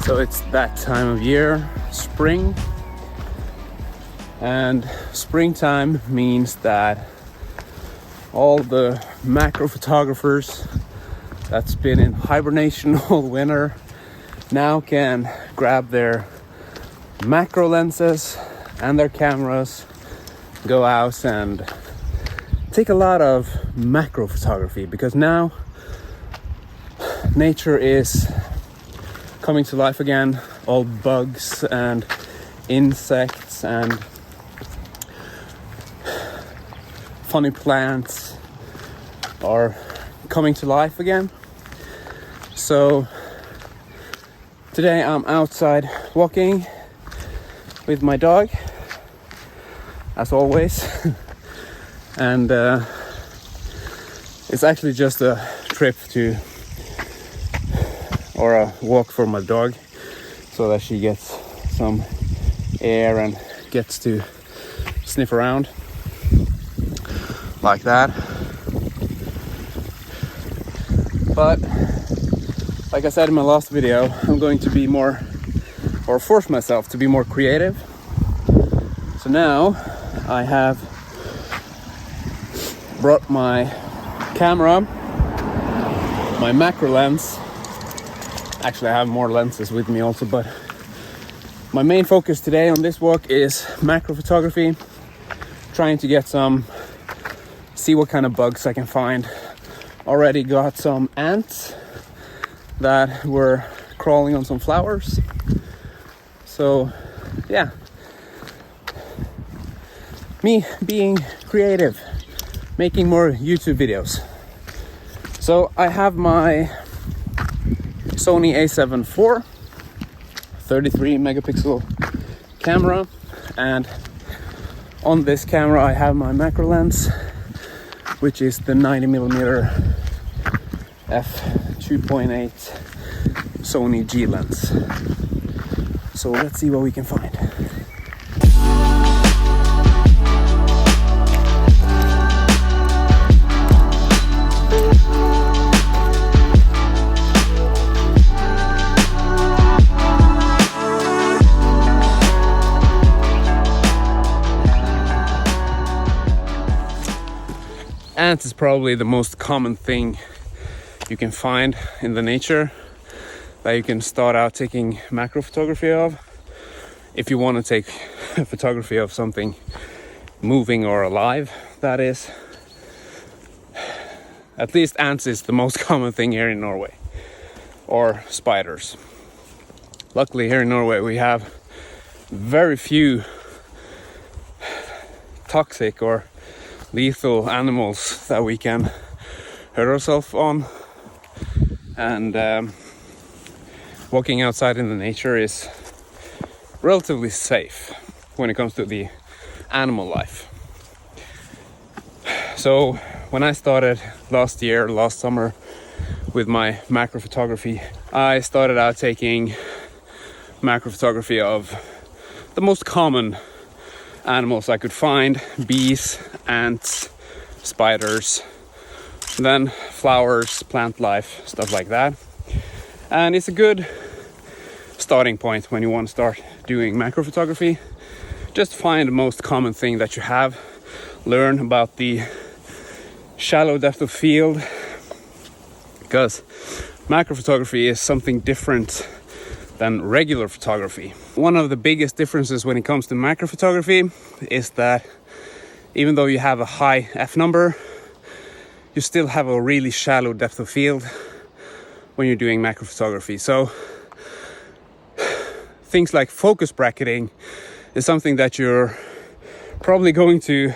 So it's that time of year, spring. And springtime means that all the macro photographers that's been in hibernation all winter now can grab their macro lenses and their cameras, go out and take a lot of macro photography, because now nature is coming to life again. All bugs and insects and funny plants are coming to life again. So today I'm outside walking with my dog, as always. And it's actually just a trip to, or a walk for my dog, so that she gets some air and gets to sniff around like that. But like I said in my last video, I'm going to be more, or force myself to be more creative. So now I have brought my camera, my macro lens. Actually, I have more lenses with me also, but my main focus today on this walk is macro photography, trying to get see what kind of bugs I can find. Already got some ants that were crawling on some flowers. So yeah, me being creative, making more YouTube videos. So I have my Sony A7IV 33 megapixel camera, and on this camera I have my macro lens, which is the 90mm f2.8 Sony G lens. So let's see what we can find. Ants is probably the most common thing you can find in the nature that you can start out taking macro photography of. If you want to take photography of something moving or alive, that is. At least ants is the most common thing here in Norway, or spiders. Luckily here in Norway we have very few toxic or lethal animals that we can hurt ourselves on, and walking outside in the nature is relatively safe when it comes to the animal life. So when I started last summer with my macro photography, I started out taking macro photography of the most common animals I could find: bees, ants, spiders, then flowers, plant life, stuff like that. And it's a good starting point when you want to start doing macro photography. Just find the most common thing that you have, learn about the shallow depth of field, because macro photography is something different than regular photography. One of the biggest differences when it comes to macro photography is that even though you have a high f number, you still have a really shallow depth of field when you're doing macro photography. So things like focus bracketing is something that you're probably going to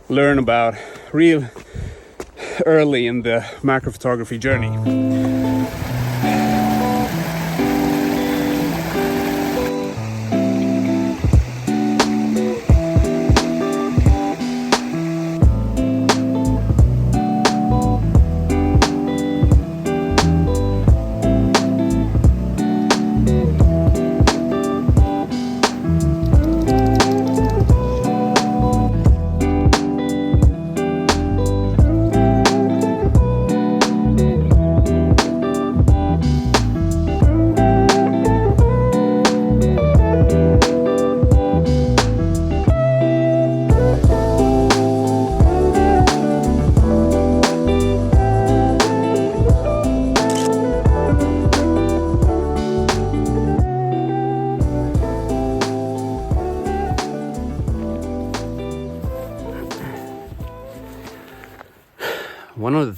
learn about real early in the macro photography journey.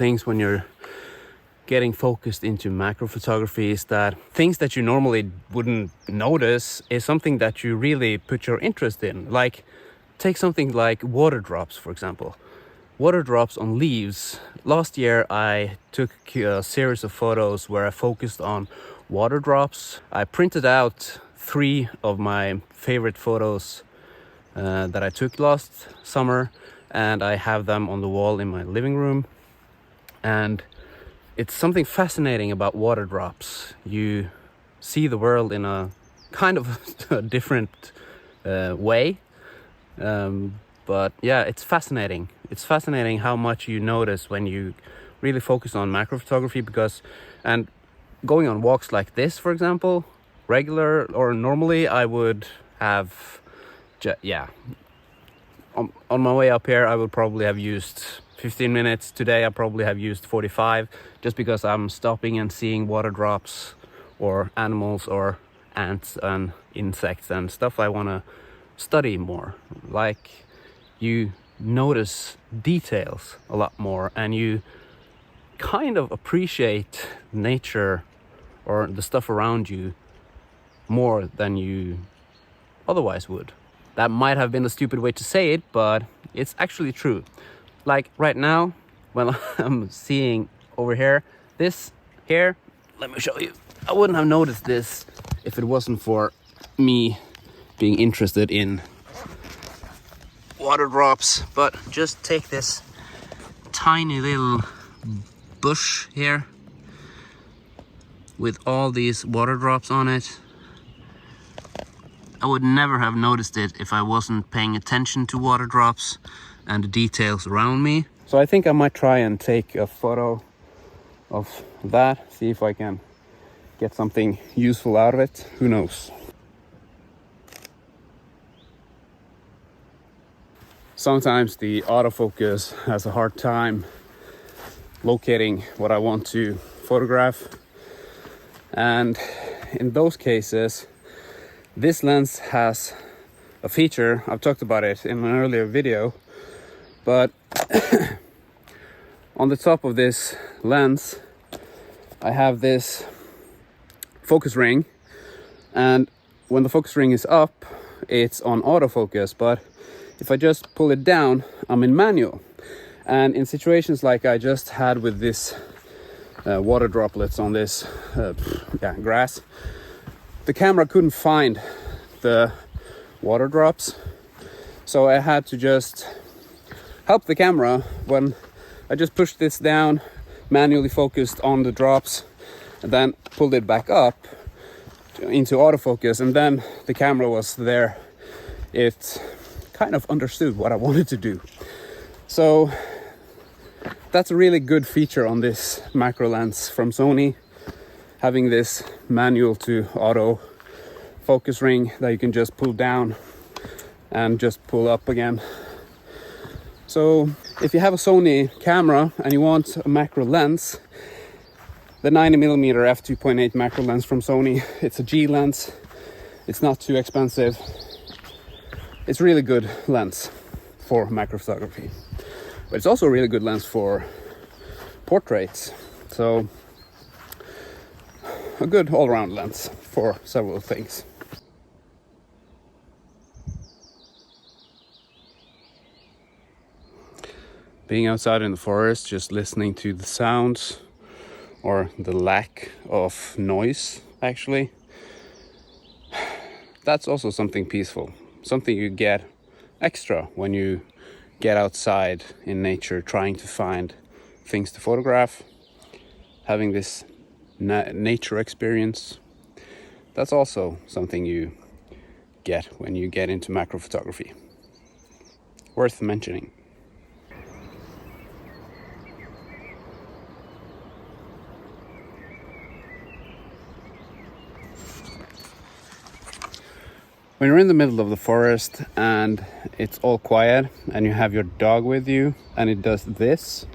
things when you're getting focused into macro photography is that things that you normally wouldn't notice is something that you really put your interest in. Like, take something like water drops, for example. Water drops on leaves. Last year I took a series of photos where I focused on water drops. I printed out 3 of my favorite photos that I took last summer, and I have them on the wall in my living room. And it's something fascinating about water drops. You see the world in a kind of a different way. But yeah, it's fascinating. It's fascinating how much you notice when you really focus on macro photography, and going on walks like this, for example, regular or normally I would have, on my way up here I would probably have used 15 minutes. Today I probably have used 45, just because I'm stopping and seeing water drops or animals or ants and insects and stuff I want to study more. Like, you notice details a lot more, and you kind of appreciate nature or the stuff around you more than you otherwise would. That might have been a stupid way to say it, but it's actually true. Like right now, when I'm seeing over here, this here, let me show you. I wouldn't have noticed this if it wasn't for me being interested in water drops. But just take this tiny little bush here with all these water drops on it. I would never have noticed it if I wasn't paying attention to water drops and the details around me. So I think I might try and take a photo of that, see if I can get something useful out of it. Who knows? Sometimes the autofocus has a hard time locating what I want to photograph, and in those cases this lens has a feature. I've talked about it in an earlier video, but on the top of this lens I have this focus ring, and when the focus ring is up it's on autofocus, but if I just pull it down I'm in manual. And in situations like I just had with this water droplets on this grass, the camera couldn't find the water drops, so I had to just help the camera when I just pushed this down, manually focused on the drops, and then pulled it back up into autofocus, and then the camera was there. It kind of understood what I wanted to do. So that's a really good feature on this macro lens from Sony, having this manual to auto focus ring that you can just pull down and just pull up again. So if you have a Sony camera and you want a macro lens, the 90mm f2.8 macro lens from Sony, it's a G lens, it's not too expensive, it's a really good lens for macro photography, but it's also a really good lens for portraits. So a good all-around lens for several things. Being outside in the forest, just listening to the sounds or the lack of noise, actually, that's also something peaceful, something you get extra when you get outside in nature trying to find things to photograph. Having this nature experience, that's also something you get when you get into macro photography. Worth mentioning. When you're in the middle of the forest and it's all quiet and you have your dog with you and it does this,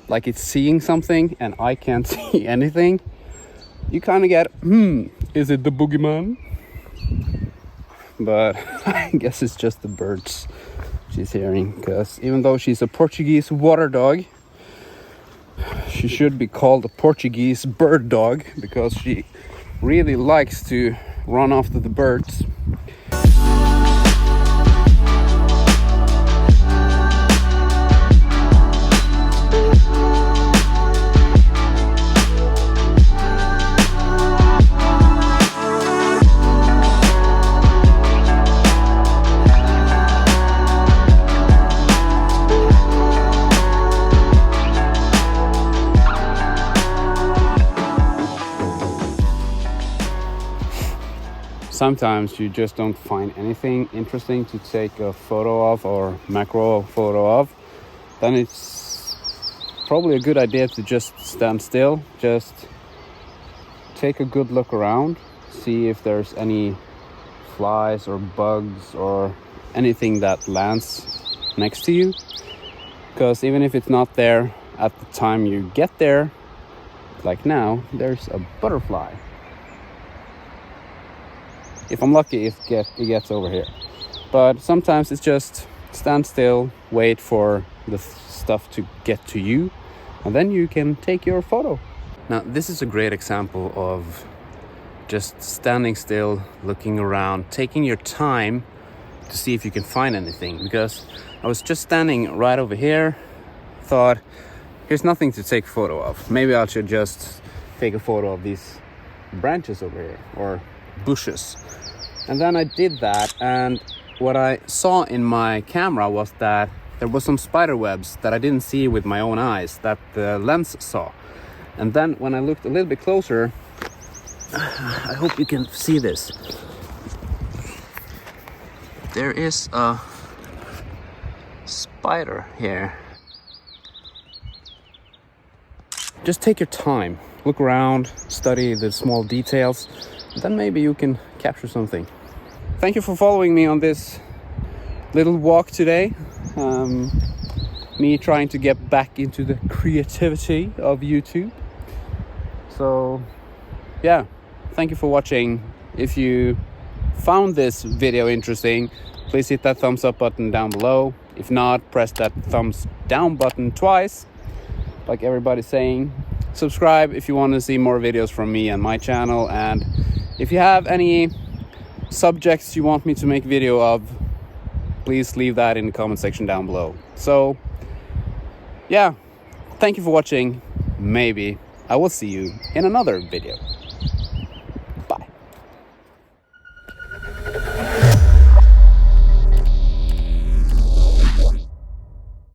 like it's seeing something and I can't see anything, you kind of get, is it the boogeyman? but I guess it's just the birds she's hearing, because even though she's a Portuguese water dog, she should be called a Portuguese bird dog, because she really likes to run after the birds. Sometimes you just don't find anything interesting to take a photo of or macro photo of. Then it's probably a good idea to just stand still, just take a good look around, see if there's any flies or bugs or anything that lands next to you. Because even if it's not there at the time you get there, like now, there's a butterfly. If I'm lucky, it gets over here. But sometimes it's just stand still, wait for the stuff to get to you, and then you can take your photo. Now, this is a great example of just standing still, looking around, taking your time to see if you can find anything. Because I was just standing right over here, thought, here's nothing to take a photo of. Maybe I should just take a photo of these branches over here, or bushes. And then I did that, and what I saw in my camera was that there was some spider webs that I didn't see with my own eyes, that the lens saw. And then when I looked a little bit closer, I hope you can see this. There is a spider here. Just take your time, look around, study the small details, then maybe you can capture something. Thank you for following me on this little walk today. Me trying to get back into the creativity of YouTube. So yeah, thank you for watching. If you found this video interesting, please hit that thumbs up button down below. If not, press that thumbs down button twice, like everybody's saying. Subscribe if you want to see more videos from me and my channel, and if you have any subjects you want me to make video of, please leave that in the comment section down below. So yeah, thank you for watching. Maybe I will see you in another video.